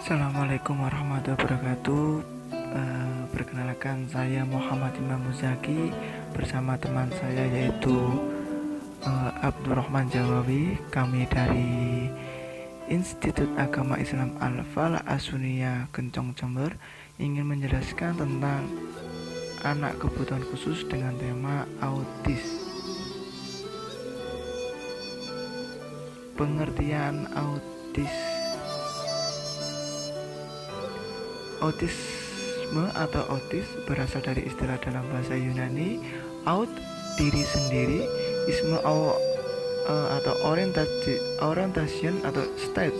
Assalamualaikum warahmatullahi wabarakatuh. Perkenalkan, saya Muhammad Imam Muzaki bersama teman saya yaitu Abdurrahman Jawawi. Kami dari Institut Agama Islam Al-Falah As-Sunniyah Kencong Jember ingin menjelaskan tentang anak kebutuhan khusus dengan tema autis. Pengertian autis. Autisme atau autis berasal dari istilah dalam bahasa Yunani aut, diri sendiri, isme atau orientation atau state,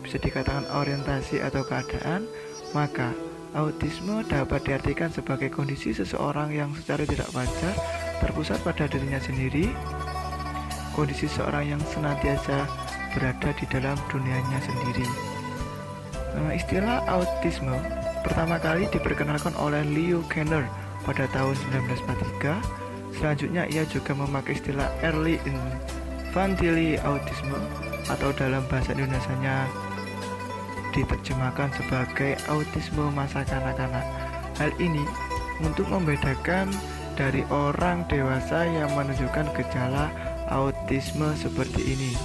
bisa dikatakan orientasi atau keadaan. Maka autisme dapat diartikan sebagai kondisi seseorang yang secara tidak wajar terpusat pada dirinya sendiri, kondisi seorang yang senantiasa berada di dalam dunianya sendiri. Istilah autisme pertama kali diperkenalkan oleh Leo Kanner pada tahun 1943. Selanjutnya ia juga memakai istilah early infantile autism atau dalam bahasa Indonesianya diterjemahkan sebagai autisme masa kanak-kanak. Hal ini untuk membedakan dari orang dewasa yang menunjukkan gejala autisme seperti ini.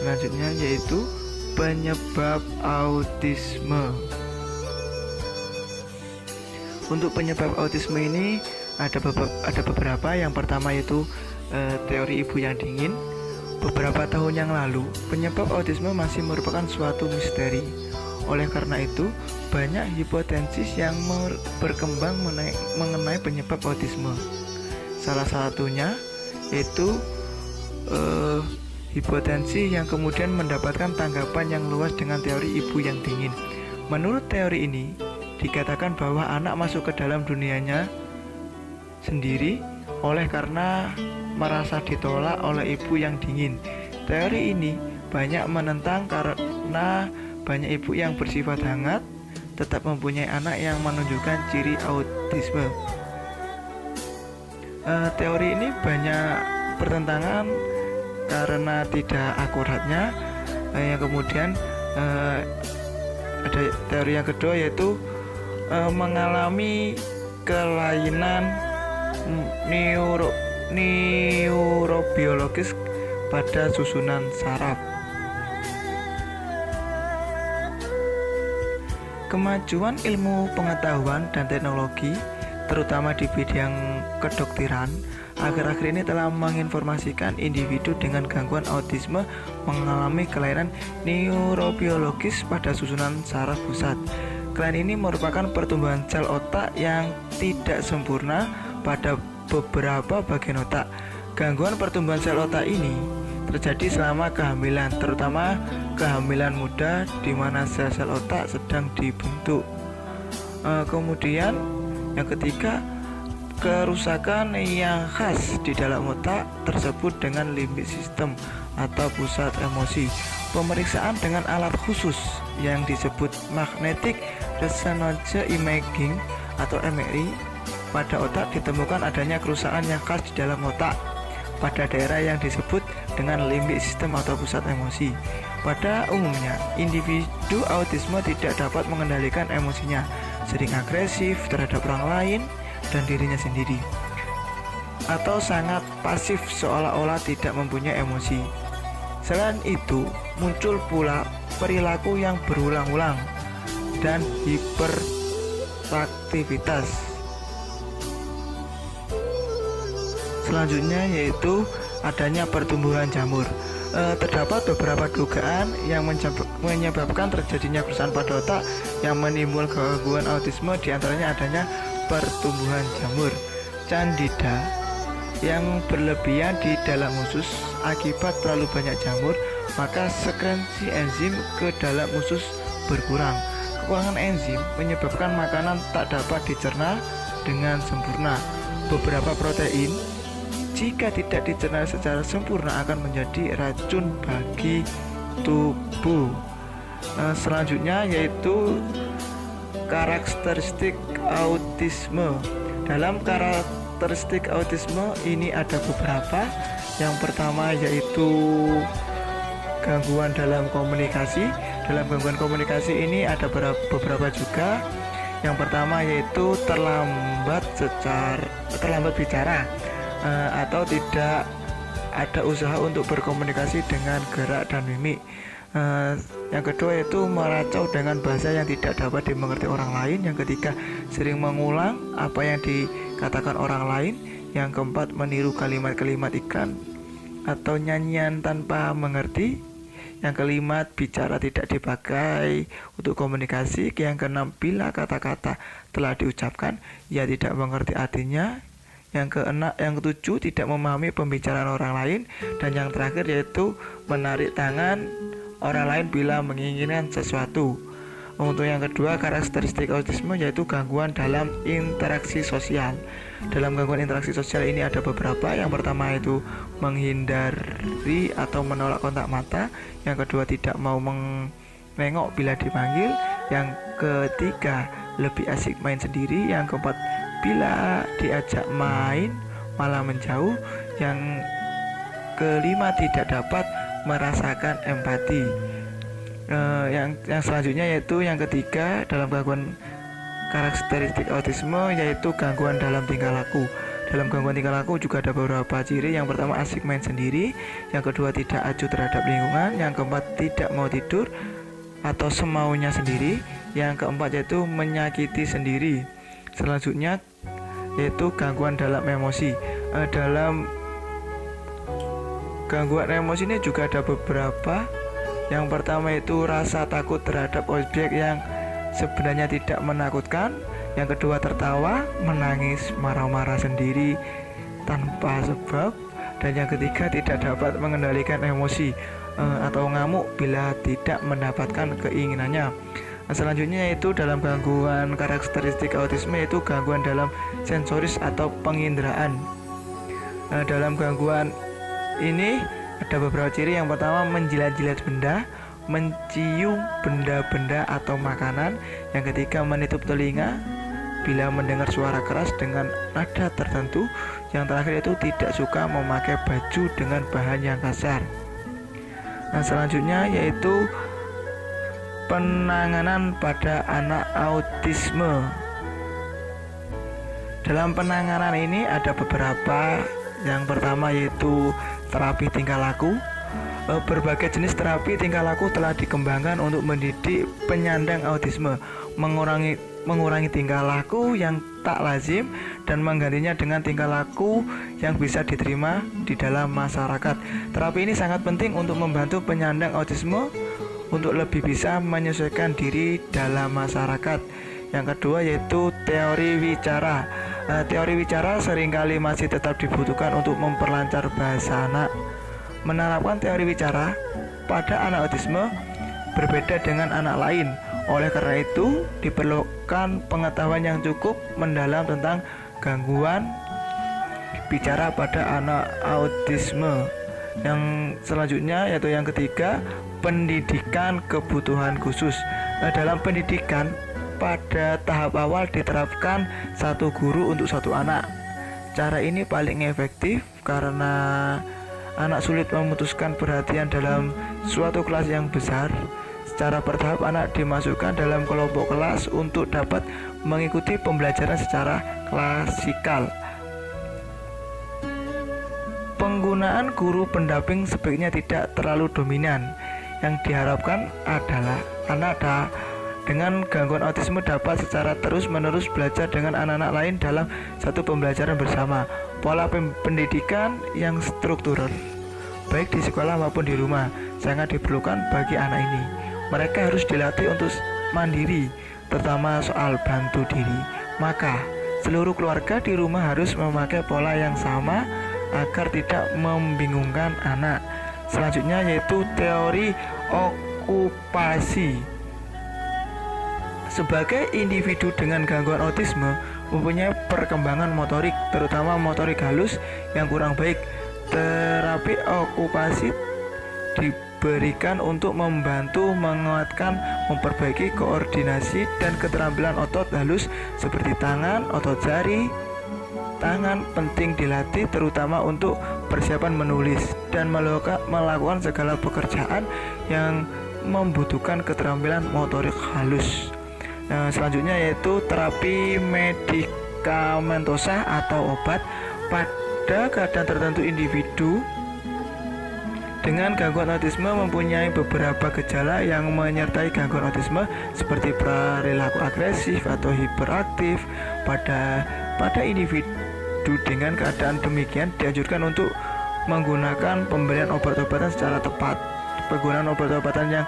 Selanjutnya yaitu penyebab autisme. Untuk penyebab autisme ini ada beberapa. Yang pertama yaitu teori ibu yang dingin. Beberapa tahun yang lalu, penyebab autisme masih merupakan suatu misteri. Oleh karena itu, banyak hipotesis yang berkembang mengenai penyebab autisme. Salah satunya yaitu hipotensi yang kemudian mendapatkan tanggapan yang luas dengan teori ibu yang dingin. Menurut teori ini, dikatakan bahwa anak masuk ke dalam dunianya sendiri oleh karena merasa ditolak oleh ibu yang dingin. Teori ini banyak menentang karena banyak ibu yang bersifat hangat tetap mempunyai anak yang menunjukkan ciri autisme. Teori ini banyak pertentangan karena tidak akuratnya. Yang kemudian ada teori yang kedua yaitu mengalami kelainan neurobiologis pada susunan saraf. Kemajuan ilmu pengetahuan dan teknologi, terutama di bidang kedokteran, akhir-akhir ini telah menginformasikan individu dengan gangguan autisme mengalami kelainan neurobiologis pada susunan saraf pusat. Kelainan ini merupakan pertumbuhan sel otak yang tidak sempurna pada beberapa bagian otak. Gangguan pertumbuhan sel otak ini terjadi selama kehamilan, terutama kehamilan muda di mana sel-sel otak sedang dibentuk. Kemudian yang ketiga, kerusakan yang khas di dalam otak tersebut dengan limbic system atau pusat emosi. Pemeriksaan dengan alat khusus yang disebut magnetic resonance imaging atau MRI pada otak ditemukan adanya kerusakan yang khas di dalam otak pada daerah yang disebut dengan limbic system atau pusat emosi. Pada umumnya, individu autisme tidak dapat mengendalikan emosinya, sering agresif terhadap orang lain dan dirinya sendiri, atau sangat pasif seolah-olah tidak mempunyai emosi. Selain itu, muncul pula perilaku yang berulang-ulang dan hiperaktivitas. Selanjutnya yaitu adanya pertumbuhan jamur. Terdapat beberapa dugaan yang menyebabkan terjadinya kerusakan pada otak yang menimbulkan gangguan autisme, diantaranya adanya pertumbuhan jamur candida yang berlebihan di dalam usus. Akibat terlalu banyak jamur, maka sekresi enzim ke dalam usus berkurang. Kekurangan enzim menyebabkan makanan tak dapat dicerna dengan sempurna. Beberapa protein, jika tidak dicerna secara sempurna, akan menjadi racun bagi tubuh. Selanjutnya yaitu karakteristik autisme. Dalam karakteristik autisme ini ada beberapa. Yang pertama yaitu gangguan dalam komunikasi. Dalam gangguan komunikasi ini ada beberapa juga. Yang pertama yaitu terlambat bicara, atau tidak ada usaha untuk berkomunikasi dengan gerak dan mimik. Yang kedua yaitu meracau dengan bahasa yang tidak dapat dimengerti orang lain. Yang ketiga, sering mengulang apa yang dikatakan orang lain. Yang keempat, meniru kalimat-kalimat iklan atau nyanyian tanpa mengerti. Yang kelima, bicara tidak dipakai untuk komunikasi. Yang keenam, bila kata-kata telah diucapkan, ia tidak mengerti artinya. Yang ketujuh, tidak memahami pembicaraan orang lain. Dan yang terakhir yaitu menarik tangan orang lain bila menginginkan sesuatu. Untuk yang kedua, karakteristik autisme yaitu gangguan dalam interaksi sosial. Dalam gangguan interaksi sosial ini ada beberapa. Yang pertama itu menghindari atau menolak kontak mata. Yang kedua, tidak mau menengok bila dipanggil. Yang ketiga, lebih asik main sendiri. Yang keempat, bila diajak main malah menjauh. Yang kelima, tidak dapat merasakan empati. Yang selanjutnya yaitu yang ketiga dalam gangguan karakteristik autisme yaitu gangguan dalam tingkah laku. Dalam gangguan tingkah laku juga ada beberapa ciri. Yang pertama, asik main sendiri. Yang kedua, tidak acuh terhadap lingkungan. Yang keempat, tidak mau tidur atau semaunya sendiri. Yang keempat yaitu menyakiti sendiri. Selanjutnya yaitu gangguan dalam emosi. Dalam gangguan emosi ini juga ada beberapa. Yang pertama itu rasa takut terhadap objek yang sebenarnya tidak menakutkan. Yang kedua, tertawa, menangis, marah-marah sendiri tanpa sebab. Dan yang ketiga, tidak dapat mengendalikan emosi atau ngamuk bila tidak mendapatkan keinginannya. Selanjutnya yaitu dalam gangguan karakteristik autisme yaitu gangguan dalam sensoris atau penginderaan. Dalam gangguan ini ada beberapa ciri. Yang pertama, menjilat-jilat benda, mencium benda-benda atau makanan. Yang ketiga, menutup telinga bila mendengar suara keras dengan nada tertentu. Yang terakhir itu tidak suka memakai baju dengan bahan yang kasar. Selanjutnya yaitu penanganan pada anak autisme. Dalam penanganan ini ada beberapa. Yang pertama yaitu terapi tingkah laku. Berbagai jenis terapi tingkah laku telah dikembangkan untuk mendidik penyandang autisme, mengurangi tingkah laku yang tak lazim dan menggantinya dengan tingkah laku yang bisa diterima di dalam masyarakat. Terapi ini sangat penting untuk membantu penyandang autisme untuk lebih bisa menyesuaikan diri dalam masyarakat. Yang kedua yaitu teori wicara. Teori wicara seringkali masih tetap dibutuhkan untuk memperlancar bahasa anak. Menerapkan teori wicara pada anak autisme berbeda dengan anak lain. Oleh karena itu, diperlukan pengetahuan yang cukup mendalam tentang gangguan bicara pada anak autisme. Yang selanjutnya yaitu yang ketiga, pendidikan kebutuhan khusus. Dalam pendidikan pada tahap awal diterapkan satu guru untuk satu anak. Cara ini paling efektif karena anak sulit memutuskan perhatian dalam suatu kelas yang besar. Secara bertahap anak dimasukkan dalam kelompok kelas untuk dapat mengikuti pembelajaran secara klasikal. Penggunaan guru pendamping sebaiknya tidak terlalu dominan. Yang diharapkan adalah anak dengan gangguan autisme dapat secara terus-menerus belajar dengan anak-anak lain dalam satu pembelajaran bersama. Pola pendidikan yang struktural, baik di sekolah maupun di rumah, sangat diperlukan bagi anak ini. Mereka harus dilatih untuk mandiri, terutama soal bantu diri. Maka, seluruh keluarga di rumah harus memakai pola yang sama agar tidak membingungkan anak. Selanjutnya yaitu teori okupasi. Sebagai individu dengan gangguan autisme mempunyai perkembangan motorik, terutama motorik halus yang kurang baik. Terapi okupasi diberikan untuk membantu menguatkan, memperbaiki koordinasi dan keterampilan otot halus seperti tangan, otot jari, tangan penting dilatih, terutama untuk persiapan menulis dan melakukan segala pekerjaan yang membutuhkan keterampilan motorik halus. Selanjutnya yaitu terapi medikamentosa atau obat. Pada keadaan tertentu, individu dengan gangguan autisme mempunyai beberapa gejala yang menyertai gangguan autisme seperti perilaku agresif atau hiperaktif. Pada individu dengan keadaan demikian dianjurkan untuk menggunakan pemberian obat-obatan secara tepat. Penggunaan obat-obatan yang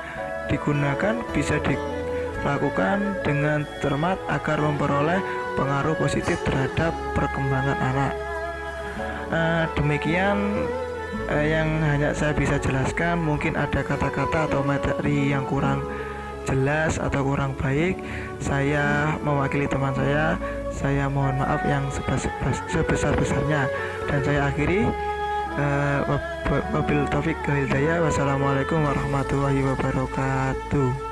digunakan bisa dilakukan dengan cermat agar memperoleh pengaruh positif terhadap perkembangan anak. Demikian yang hanya saya bisa jelaskan. Mungkin ada kata-kata atau materi yang kurang jelas atau kurang baik. Saya mewakili teman saya mohon maaf yang sebesar-besarnya, dan saya akhiri. Wabil taufik wal hidayah. Wassalamualaikum warahmatullahi wabarakatuh.